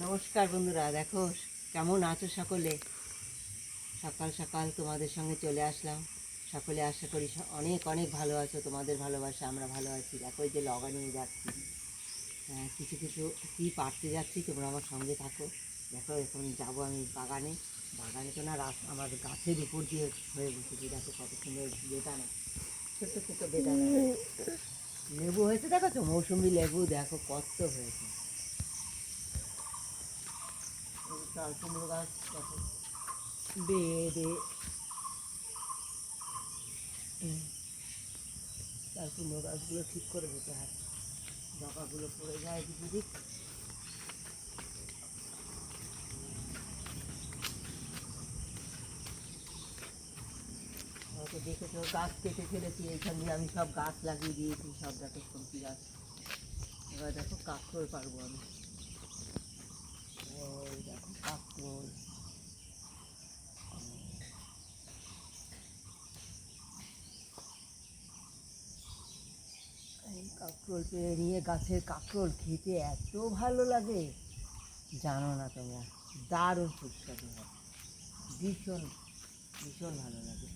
নমস্কার বন্ধুরা, দেখো কেমন আছো সকলে। সকাল সকাল তোমাদের সঙ্গে চলে আসলাম। সকলে আশা করি অনেক অনেক ভালো আছো। তোমাদের ভালোবাসা আমরা ভালো আছি। দেখো এই যে লগা নিয়ে যাচ্ছি, কিছু কিছু কী পাড়তে যাচ্ছি, তোমরা আমার সঙ্গে থাকো। দেখো এখন যাব আমি বাগানে। বাগানে তো না, আমার গাছের উপর দিয়ে হয়ে বসেছি। দেখো কত সুন্দর বেদানা, ছোট্ট ছোট্ট বেদানা। লেবু হয়েছে, দেখো তো মৌসুমি লেবু, দেখো কত হয়েছে। চাল কুমড়ো গাছ দেখো বেয়ে চাল কুমড়ো গাছগুলো ঠিক করে দিতে হয়, ডগাগুলো পড়ে যায় দিক দিক। হয়তো দেখেছো গাছ কেটে ফেলেছি, এইখান দিয়ে আমি সব গাছ লাগিয়ে দিয়েছি, সব দেখো সবজি গাছ। এবার দেখো কাঁকরোল পারবো আমি। ওই দেখো কাঁকরোল, এই কাঁকরোল পেরে নিয়ে, গাছের কাঁকরোল খেতে এত ভালো লাগে জানো না তোমরা। দারুণ সুস্বাদু হয়, ভীষণ ভীষণ ভালো লাগে।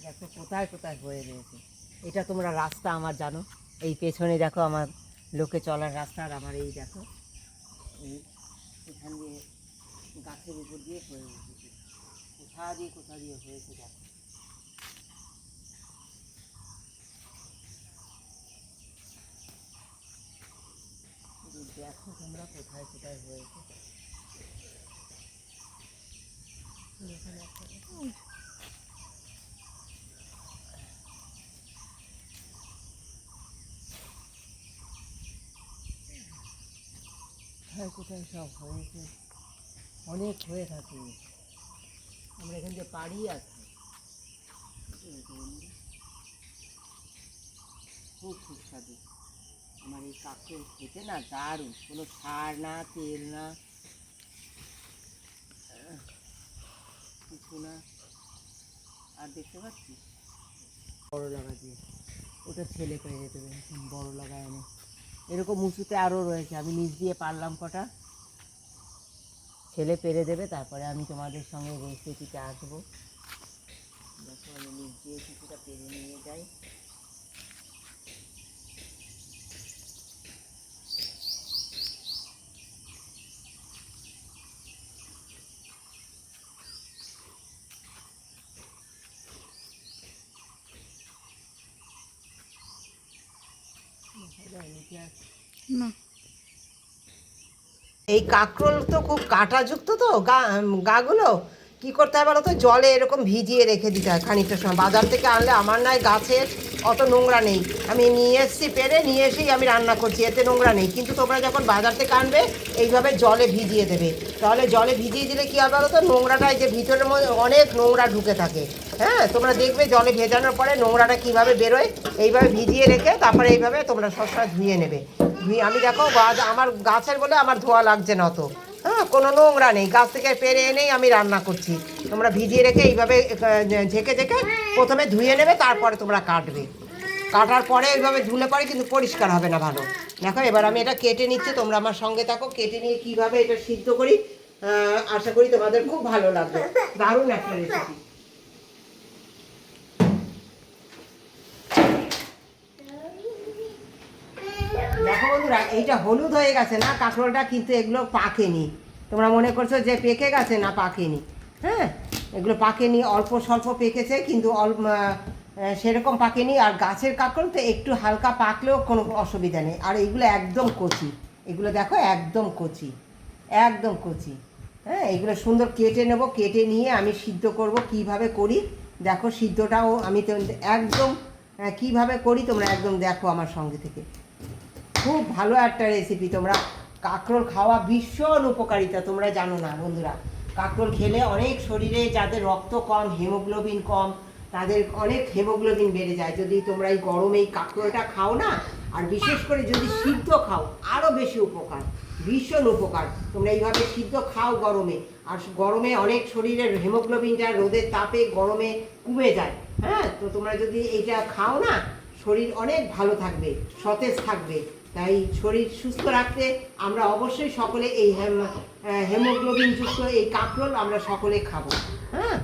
দেখো কোথায় কোথায় হয়ে রয়েছে। এটা তোমরা রাস্তা আমার জানো, এই পেছনে দেখো আমার লোকে চলার রাস্তা, আর আমার এই দেখো এই এখান দিয়ে গাছের উপর দিয়ে হয়ে উঠেছে। কোথা দিয়ে হয়েছে দেখো। দেখো তোমরা কোথায় কোথায় হয়েছে। কোথায় কোথায় সব হয়েছে, অনেক হয়ে থাকে। আমরা এখান থেকে পাড়ি আছি, খুব সুস্বাদু। আমার এই কাঁকরোল খেতে না দারুণ, কোনো সার না, তেল না, কিছু না। আর দেখতে পাচ্ছি বড় লাগা দিয়ে, ওটা ছেলে পেয়ে যেতে হবে বড় লাগা এনে। এরকম উঁচুতে আরও রয়েছে, আমি নিচ দিয়ে পারলাম কটা, ছেলে পেরে দেবে, তারপরে আমি তোমাদের সঙ্গে রেসিপিতে আসবো। দেখো আমি নিচ দিয়ে কিছুটা পেরে নিয়ে যাই। না, এই কাঁকরোল তো খুব কাঁটাযুক্ত, তো গাগুলো কী করতে হয় বলো তো, জলে এরকম ভিজিয়ে রেখে দিতে হয় খানিকটা সময়। বাজার থেকে আনলে আমার নয় গাছের অত নোংরা নেই, আমি নিয়ে এসেছি পেরে, নিয়ে এসেই আমি রান্না করছি, এতে নোংরা নেই। কিন্তু তোমরা যখন বাজার থেকে আনবে এইভাবে জলে ভিজিয়ে দেবে, তাহলে জলে ভিজিয়ে দিলে কী হবে বলো তো, নোংরাটাই যে ভিতরের মধ্যে অনেক নোংরা ঢুকে থাকে। হ্যাঁ, তোমরা দেখবে জলে ভেজানোর পরে নোংরাটা কীভাবে বেরোয়। এইভাবে ভিজিয়ে রেখে তারপরে এইভাবে তোমরা সবসময় ধুয়ে নেবে। আমি দেখো আমার গাছের বলে আমার ধোয়া লাগছে না অত। হ্যাঁ, কোনো নোংরা নেই, গাছ থেকে পেরে এনেই আমি রান্না করছি। তোমরা ভিজিয়ে রেখে এইভাবে ঝেঁকে ঝেঁকে প্রথমে ধুয়ে নেবে, তারপরে তোমরা কাটবে। কাটার পরে এইভাবে ধুলে পরে কিন্তু পরিষ্কার হবে না ভালো। দেখো এবার আমি এটা কেটে নিচ্ছি, তোমরা আমার সঙ্গে থাকো। কেটে নিয়ে কীভাবে এটা সিদ্ধ করি, আশা করি তোমাদের খুব ভালো লাগবে। দারুণ একটা রেসিপি। দেখো বন্ধুরা, এইটা হলুদ হয়ে গেছে না কাঁকরোলটা, কিন্তু এগুলো পাকেনি। তোমরা মনে করছো যে পেকে গেছে, না পাকেনি। হ্যাঁ, এগুলো পাকেনি, অল্প স্বল্প পেকেছে, কিন্তু সেরকম পাকেনি। আর গাছের কাঁকরোল তো একটু হালকা পাকলেও কোনো অসুবিধা নেই। আর এগুলো একদম কচি, এগুলো দেখো একদম কচি, একদম কচি। হ্যাঁ, এগুলো সুন্দর কেটে নেব, কেটে নিয়ে আমি সিদ্ধ করব। কিভাবে করি দেখো, সিদ্ধটাও আমি তো একদম কিভাবে করি তোমরা একদম দেখো আমার সঙ্গে থেকে। খুব ভালো একটা রেসিপি। তোমরা কাঁকরোল খাওয়া ভীষণ উপকারিতা, তোমরা জানো না বন্ধুরা। কাঁকরোল খেলে অনেক, শরীরে যাদের রক্ত কম, হিমোগ্লোবিন কম, তাদের অনেক হিমোগ্লোবিন বেড়ে যায় যদি তোমরা এই গরমে এই কাঁকরোলটা খাও না। আর বিশেষ করে যদি সিদ্ধ খাও আরও বেশি উপকার, ভীষণ উপকার। তোমরা এইভাবে সিদ্ধ খাও গরমে, আর গরমে অনেক শরীরের হিমোগ্লোবিনটা রোদের তাপে গরমে কমে যায়। হ্যাঁ, তো তোমরা যদি এইটা খাও না শরীর অনেক ভালো থাকবে, সতেজ থাকবে। তাই শরীর সুস্থ রাখতে আমরা অবশ্যই সকলে এই হেমোগ্লোবিনযুক্ত এই কাঁকরোল আমরা সকলে খাবো। হ্যাঁ,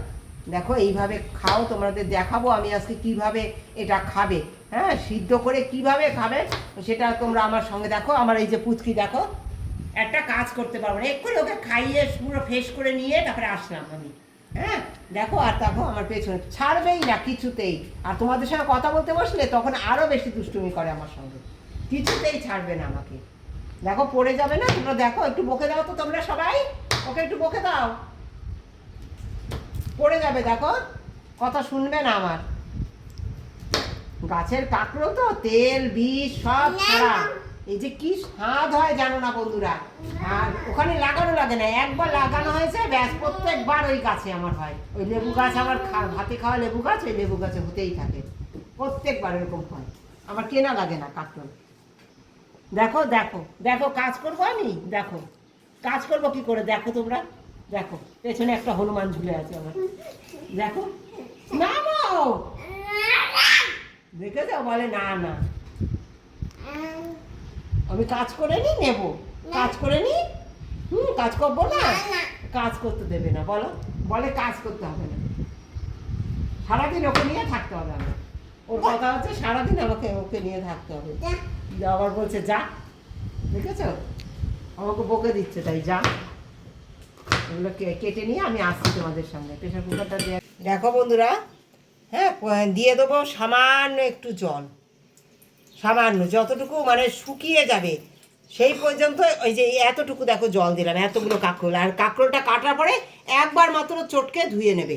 দেখো এইভাবে খাও, তোমাদের দেখাবো আমি আজকে কিভাবে এটা খাবে। হ্যাঁ, সিদ্ধ করে কিভাবে খাবে সেটা তোমরা আমার সঙ্গে দেখো। আমার এই যে পুচকি দেখো, একটা কাজ করতে পারবো না, এক্ষুনি ওকে খাইয়ে পুরো ফ্রেশ করে নিয়ে তারপরে আসলাম আমি। হ্যাঁ, দেখো, আর দেখো আমার পেছনে ছাড়বেই না কিছুতেই। আর তোমাদের সঙ্গে কথা বলতে বসলে তখন আরও বেশি দুষ্টুমি করে আমার সঙ্গে, কিছুতেই ছাড়বে না আমাকে। দেখো পড়ে যাবে না, তোমরা দেখো, একটু বকে দাও তো তোমরা সবাই, ওকে একটু বকে দাও, পড়ে যাবে। দেখো কথা শুনবে না আমার। গাছের কাঁকড়ো তো তেল বিষ সব ছাড়া, এই যে কি স্বাদ হয় জানো না বন্ধুরা। আর ওখানে লাগানো লাগে না, একবার লাগানো হয়েছে ব্যাস, প্রত্যেকবার ওই গাছে আমার হয়। ওই লেবু গাছ আমার ভাতে খাওয়া লেবু গাছ, ওই লেবু গাছে হতেই থাকে, প্রত্যেকবার এরকম হয়। আমার কেনা লাগে না কাঁকড়ো। দেখো দেখো দেখো কাজ করবো আমি, দেখো কাজ করবো কি করে, দেখো তোমরা দেখো, পেছনে একটা হনুমান ঝুলে আছে আমার, দেখো। নামাও, দেখে যাও, বলে না না আমি কাজ করে নি, নেবো কাজ করে নি। কাজ করবো না, কাজ করতে দেবে না, বলো, বলে কাজ করতে হবে না, সারাদিন ওকে নিয়ে থাকতে হবে আমার। ওর কথা হচ্ছে সারাদিন আমাকে ওকে নিয়ে থাকতে হবে। আবার বলছে যা, দেখেছ আমাকে বকে দিচ্ছে, তাই যা, এগুলো কেটে নিয়ে আমি আসছি তোমাদের সামনে। প্রেশার কুকারটা দিয়ে দেখো বন্ধুরা, হ্যাঁ দিয়ে দেবো সামান্য একটু জল, সামান্য, যতটুকু মানে শুকিয়ে যাবে সেই পর্যন্ত। ওই যে এতটুকু দেখো জল দিলাম, এতগুলো কাঁকরোল। আর কাঁকরোলটা কাটার পরে একবার মাত্র চটকে ধুয়ে নেবে,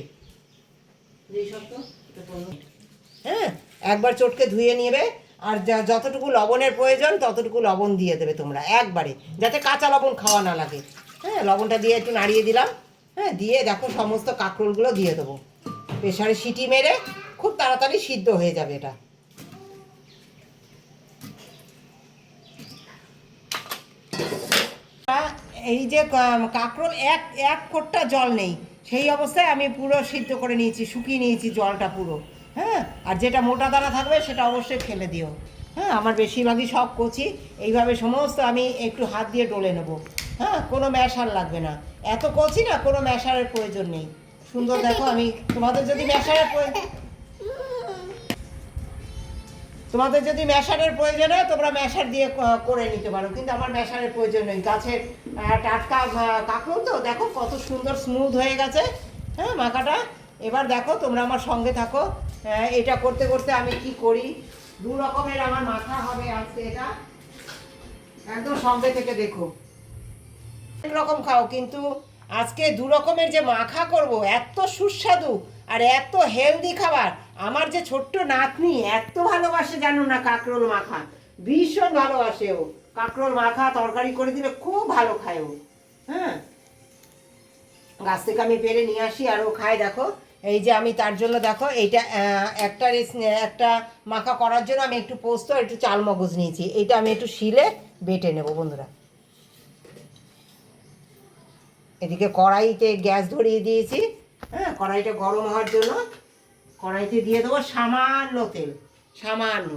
হ্যাঁ একবার চটকে ধুয়ে নেবে। আর যতটুকু লবণের প্রয়োজন ততটুকু লবণ দিয়ে দেবে তোমরা একবারে, যাতে কাঁচা লবণ খাওয়া না লাগে। হ্যাঁ, লবণটা দিয়ে একটু নাড়িয়ে দিলাম। হ্যাঁ, দিয়ে দেখো সমস্ত কাঁকরোলগুলো দিয়ে দেবো, প্রেসারে সিটি মেরে খুব তাড়াতাড়ি সিদ্ধ হয়ে যাবে এটা। এই যে কাঁকরোল এক ফোঁটা জল নেই, সেই অবস্থায় আমি পুরো সিদ্ধ করে নিয়েছি, শুকিয়ে নিয়েছি জলটা পুরো। হ্যাঁ, আর যেটা মোটা দানা থাকবে সেটা অবশ্যই ফেলে দিও। হ্যাঁ, আমার বেশিরভাগই সব কচি, এইভাবে সমস্ত আমি একটু হাত দিয়ে ডলে নেবো। হ্যাঁ, কোনো ম্যাশার লাগবে না, এত কচি না, কোনো ম্যাশারের প্রয়োজন নেই। সুন্দর দেখো, আমি তোমাদের যদি ম্যাশারের প্রয়োজন হয় তোমরা ম্যাশার দিয়ে করে নিতে পারো, কিন্তু আমার ম্যাশারের প্রয়োজন নেই। গাছের টাটকা কাঁকরোল তো, দেখো কত সুন্দর স্মুথ হয়ে গেছে। হ্যাঁ, মাখাটা। এবার দেখো তোমরা আমার সঙ্গে থাকো, এটা করতে করতে আমি কি করি। দু রকমের আমার মাখা হবে আজকে, এটা একদম সঙ্গে থেকে দেখো। এক রকম খাও, কিন্তু আজকে দু রকমের যে মাখা করব, এত সুস্বাদু আর এত হেলদি খাবার। আমার যে ছোট্ট নাতনি এত ভালোবাসে জানো না কাঁকরোল মাখা, ভীষণ ভালোবাসে ও। কাঁকরোল মাখা তরকারি করে দিলে খুব ভালো খায় ও। হ্যাঁ, গাছ থেকে আমি পেরে নিয়ে আসি আর ও খায়। দেখো এই যে আমি তার জন্য দেখো এইটা একটা মাখা করার জন্য আমি একটু পোস্ত একটু চাল মগজ নিয়েছি, এইটা আমি একটু শিলে বেটে নেব বন্ধুরা। এদিকে কড়াইতে গ্যাস ধরিয়ে দিয়েছি। হ্যাঁ, কড়াইটা গরম হওয়ার জন্য কড়াইতে দিয়ে দেবো সামান্য তেল, সামান্য,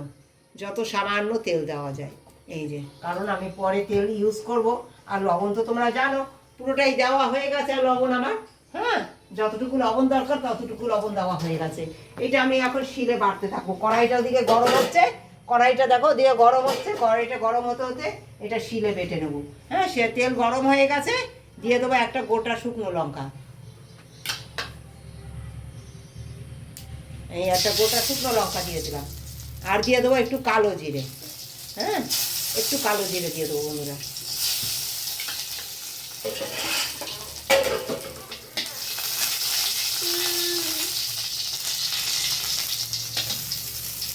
যত সামান্য তেল দেওয়া যায়। এই যে, কারণ আমি পরে তেল ইউজ করব। আর লবণ তো তোমরা জানো পুরোটাই দেওয়া হয়ে গেছে আর লবণ আমার। হ্যাঁ, যতটুকু লবণ দরকার ততটুকু লবণ দেওয়া হয়ে গেছে। এটা আমি এখন শিলে বাড়তে থাকবো। কড়াইটা ওদিকে গরম হচ্ছে, কড়াইটা দেখো দিয়ে গরম হচ্ছে, কড়াইটা গরম হতে হতে এটা শিলে বেটে নেবো। হ্যাঁ, সে তেল গরম হয়ে গেছে, দিয়ে দেবো একটা গোটা শুকনো লঙ্কা, এই একটা গোটা শুকনো লঙ্কা দিয়ে দিলাম। আর দিয়ে দেবো একটু কালো জিরে। হ্যাঁ, একটু কালো জিরে দিয়ে দেবো বন্ধুরা।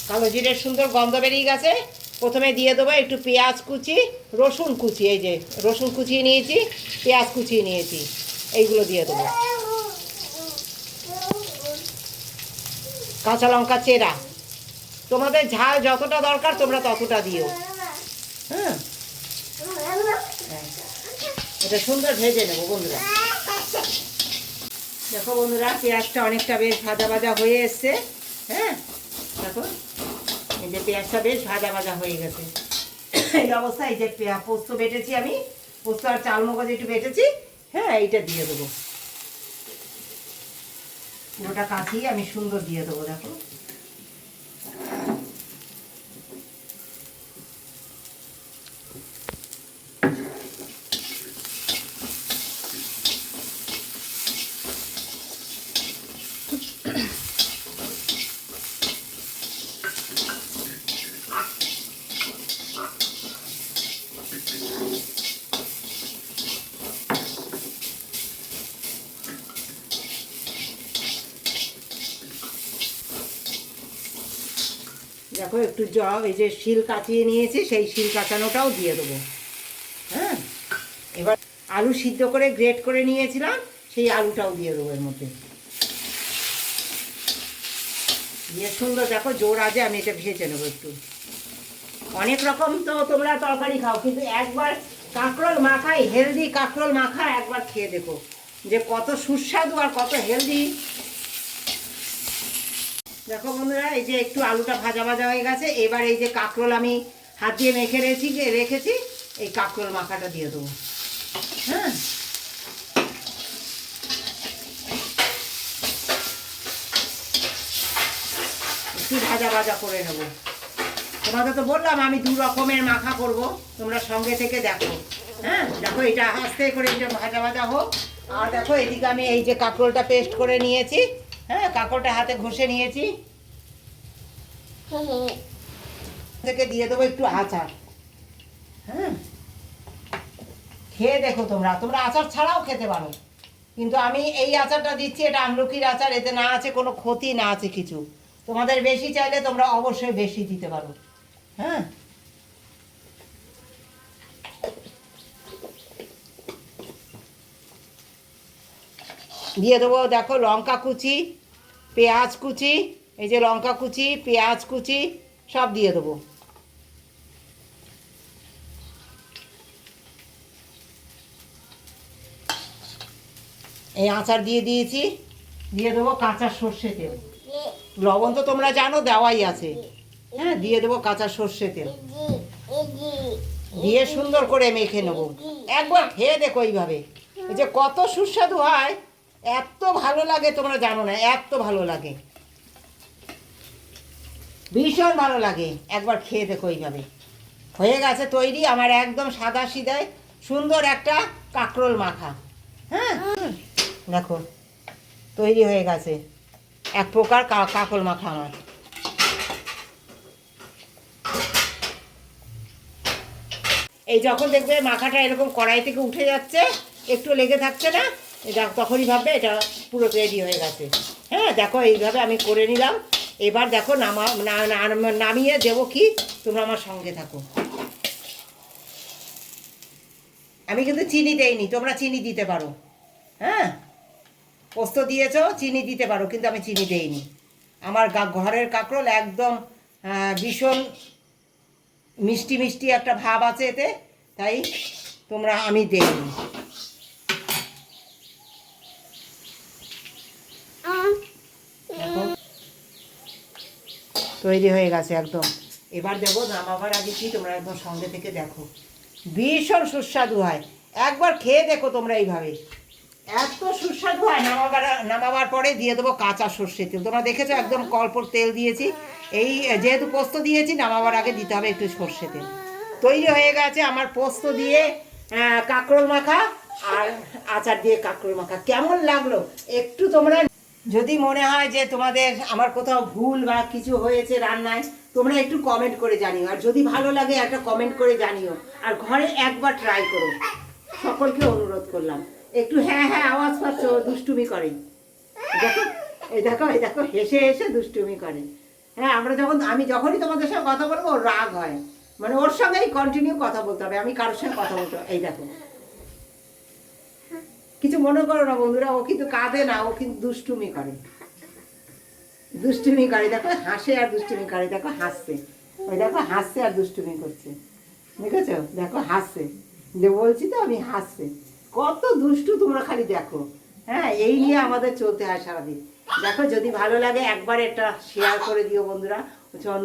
কালো জিরের সুন্দর গন্ধ বেরিয়ে গেছে। প্রথমে দিয়ে দেবো একটু পেঁয়াজ কুচি, রসুন কুচি, এই যে রসুন কুচিয়ে নিয়েছি, পেঁয়াজ কুচিয়ে নিয়েছি, এইগুলো দিয়ে দেবো। কাঁচা লঙ্কা চেরা, তোমাদের ঝাল যতটা দরকার তোমরা ততটা দিও। হ্যাঁ, এটা সুন্দর ভেজে নেবো বন্ধুরা। দেখো বন্ধুরা, পেঁয়াজটা অনেকটা বেশ ভাজা ভাজা হয়ে এসছে। হ্যাঁ দেখো এই যে পেঁয়াজটা বেশ ভাজা ভাজা হয়ে গেছে। এই অবস্থায় এই যে পোস্ত বেটেছি আমি, পোস্ত আর চাল মগজ একটু বেটেছি, হ্যাঁ এইটা দিয়ে দেবো। পুরোটা কাঁচিয়ে আমি সুন্দর দিয়ে দেবো। দেখো দেখো একটু এই যে শিল কাচিয়ে নিয়েছি, সেই শিল কাঁচানোটাও দিয়ে দেবো। হ্যাঁ এবার আলু সিদ্ধ করে গ্রেট করে নিয়েছিলাম, সেই আলুটাও দিয়ে দেবো এর মধ্যে দিয়ে সুন্দর। দেখো জোর আছে, আমি এটা ভেজে নেবো একটু। অনেক রকম তো তোমরা তরকারি খাও, কিন্তু একবার কাঁকরোল মাখাই, হেলদি কাঁকরোল মাখা একবার খেয়ে দেখো যে কত সুস্বাদু আর কত হেলদি। দেখো বন্ধুরা এই যে একটু আলুটা ভাজা ভাজা হয়ে গেছে, এবার এই যে কাঁকরোল আমি হাত দিয়ে মেখে রেখেছি এই কাঁকরোল মাখাটা দিয়ে দেবো। হ্যাঁ একটু ভাজা ভাজা করে নেবো। তোমাকে তো বললাম আমি 2 রকমের মাখা করব, তোমরা সঙ্গে থেকে দেখো। হ্যাঁ দেখো এটা আস্তে করে এটা ভাজা ভাজা হোক। আর দেখো এদিকে আমি এই যে কাঁকরোলটা পেস্ট করে নিয়েছি, হ্যাঁ কাঁকরোলটা হাতে ঘষে নিয়েছি, থেকে দিয়ে দেবো একটু আচার। হ্যাঁ খেয়ে দেখো, তোমরা আচার ছাড়াও খেতে পারো, কিন্তু আমি এই আচারটা দিচ্ছি, এটা আমলকির আচার, এতে না আছে কোনো ক্ষতি, না আছে কিছু। তোমাদের বেশি চাইলে তোমরা অবশ্যই বেশি দিতে পারো। হ্যাঁ দিয়ে দেবো দেখো লঙ্কা কুচি, পেঁয়াজ কুচি, এই যে লঙ্কা কুচি, পেঁয়াজ কুচি সব দিয়ে দেবো। এই আচার দিয়ে দিয়েছি, দিয়ে দেবো কাঁচা সর্ষে তেল। লবণ তো তোমরা জানো দেওয়াই আছে। হ্যাঁ দিয়ে দেবো কাঁচা সর্ষে তেল, দিয়ে সুন্দর করে মেখে নেবো। একবার খেয়ে দেখো এইভাবে, এই যে কত সুস্বাদু হয়, এত ভালো লাগে তোমরা জানো না, এত ভালো লাগে, ভীষণ ভালো লাগে। একবার খেয়ে দেখো এইভাবে। হয়ে গেছে তৈরি আমার একদম সাদা সিধায় সুন্দর একটা কাঁকরোল মাখা। হ্যাঁ দেখো তৈরি হয়ে গেছে এক প্রকার কাঁকরোল মাখা আমার। এই যখন দেখবে মাখাটা এরকম কড়াই থেকে উঠে যাচ্ছে, একটু লেগে থাকছে না, এটা তখনই ভাববে এটা পুরো রেডি হয়ে গেছে। হ্যাঁ দেখো এইভাবে আমি করে নিলাম। এবার দেখো নামিয়ে দেবো কি, তোমরা আমার সঙ্গে থাকো। আমি কিন্তু চিনি দেইনি, তোমরা চিনি দিতে পারো। হ্যাঁ পোস্ত দিয়েছো, চিনি দিতে পারো, কিন্তু আমি চিনি দেইনি। আমার ঘরের কাঁকরোল একদম ভীষণ মিষ্টি মিষ্টি একটা ভাব আছে এতে, তাই আমি দেইনি। তৈরি হয়ে গেছে একদম। এবার দেবো, নামাবার আগে কি তোমরা একদম সঙ্গে থেকে দেখো, ভীষণ সুস্বাদু হয়। একবার খেয়ে দেখো তোমরা এইভাবে, এত সুস্বাদু হয়। নামাবার পরে দিয়ে দেবো কাঁচা সর্ষে তেল। তোমরা দেখেছো একদম কল্পর তেল দিয়েছি, এই যেহেতু পোস্ত দিয়েছি নামাবার আগে দিতে হবে একটু সর্ষে তেল। তৈরি হয়ে গেছে আমার পোস্ত দিয়ে কাঁকরোল মাখা আর আচার দিয়ে কাঁকরোল মাখা। কেমন লাগলো একটু তোমরা, যদি মনে হয় যে তোমাদের আমার কোথাও ভুল বা কিছু হয়েছে রান্নায়, তোমরা একটু কমেন্ট করে জানিও। আর যদি ভালো লাগে একটা কমেন্ট করে জানিও, আর ঘরে একবার ট্রাই করো, সকলকে অনুরোধ করলাম। একটু হ্যাঁ হ্যাঁ আওয়াজ পাচ্ছ, দুষ্টুমি করে। দেখো এই দেখো এই দেখো হেসে হেসে দুষ্টুমি করে। হ্যাঁ আমি যখনই তোমাদের সঙ্গে কথা বলবো ওর রাগ হয়, মানে ওর সঙ্গেই কন্টিনিউ কথা বলতে হবে, আমি কারোর সঙ্গে কথা বলতে হবে। এই দেখো কিছু মনে করো না বন্ধুরা, ও কিন্তু কাঁদে না, ও কিন্তু দুষ্টুমি করে, দুষ্টুমি করে। দেখো হাসে আর দুষ্টুমি করে, দেখো হাসছে, ওই দেখো হাসছে আর দুষ্টুমি করছে, দেখেছো? দেখো হাসছে, যে বলছি তো আমি হাসছে, কত দুষ্টু তোমরা খালি দেখো। হ্যাঁ এই নিয়ে আমাদের চলতে হয় সারাদিন। দেখো যদি ভালো লাগে একবার একটা শেয়ার করে দিও বন্ধুরা,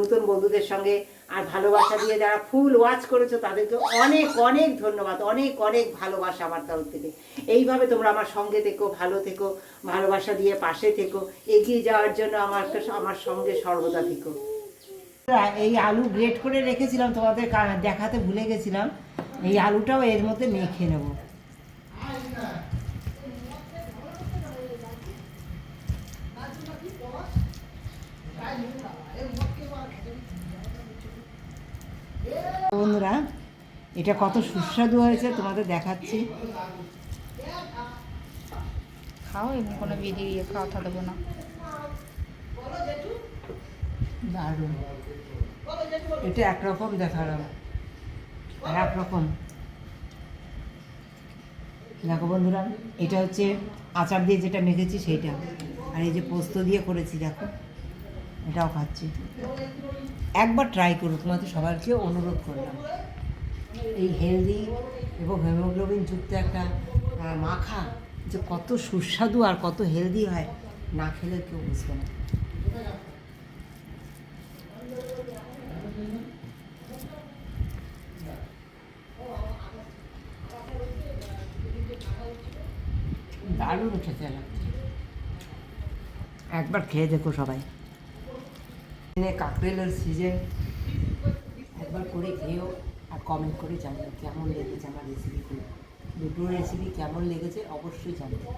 নতুন বন্ধুদের সঙ্গে। আর ভালোবাসা দিয়ে যারা ফুল ওয়াচ করেছো তাদেরকে অনেক অনেক ধন্যবাদ, অনেক অনেক ভালোবাসা আমার তরফ থেকে। এইভাবে তোমরা আমার সঙ্গে থেকো, ভালো থেকো, ভালোবাসা দিয়ে পাশে থেকো, এগিয়ে যাওয়ার জন্য আমার সঙ্গে সর্বদা থেকো। এই আলু গ্রেট করে রেখেছিলাম, তোমাদের দেখাতে ভুলে গেছিলাম। এই আলুটাও এর মধ্যে মেখে নেব। বন্ধুরা এটা কত সুস্বাদু হয়েছে তোমাদের দেখাচ্ছি। খাও, এমনি কোনো ভিডিও কথা দেবো না। দারুণ, এটা একরকম দেখালাম আর একরকম। দেখো বন্ধুরা, এটা হচ্ছে আচার দিয়ে যেটা মেখেছি সেইটা, আর এই যে পোস্ত দিয়ে করেছি দেখো, এটাও খাচ্ছি। একবার ট্রাই করো, তোমাদের সবাইকে অনুরোধ করলাম। এই হেলদি এবং হিমোগ্লোবিন যুক্ত একটা মাখা যে কত সুস্বাদু আর কত হেলদি হয়, না খেলে কেউ বুঝবে না। দারুণ খেতে লাগছে, একবার খেয়ে দেখো সবাই। কাঁকড়েলের সিজন একবার করে খেয়েও আর কমেন্ট করে জানিও কেমন লেগেছে আমার রেসিপিগুলো। দুটো রেসিপি কেমন লেগেছে অবশ্যই জানিও।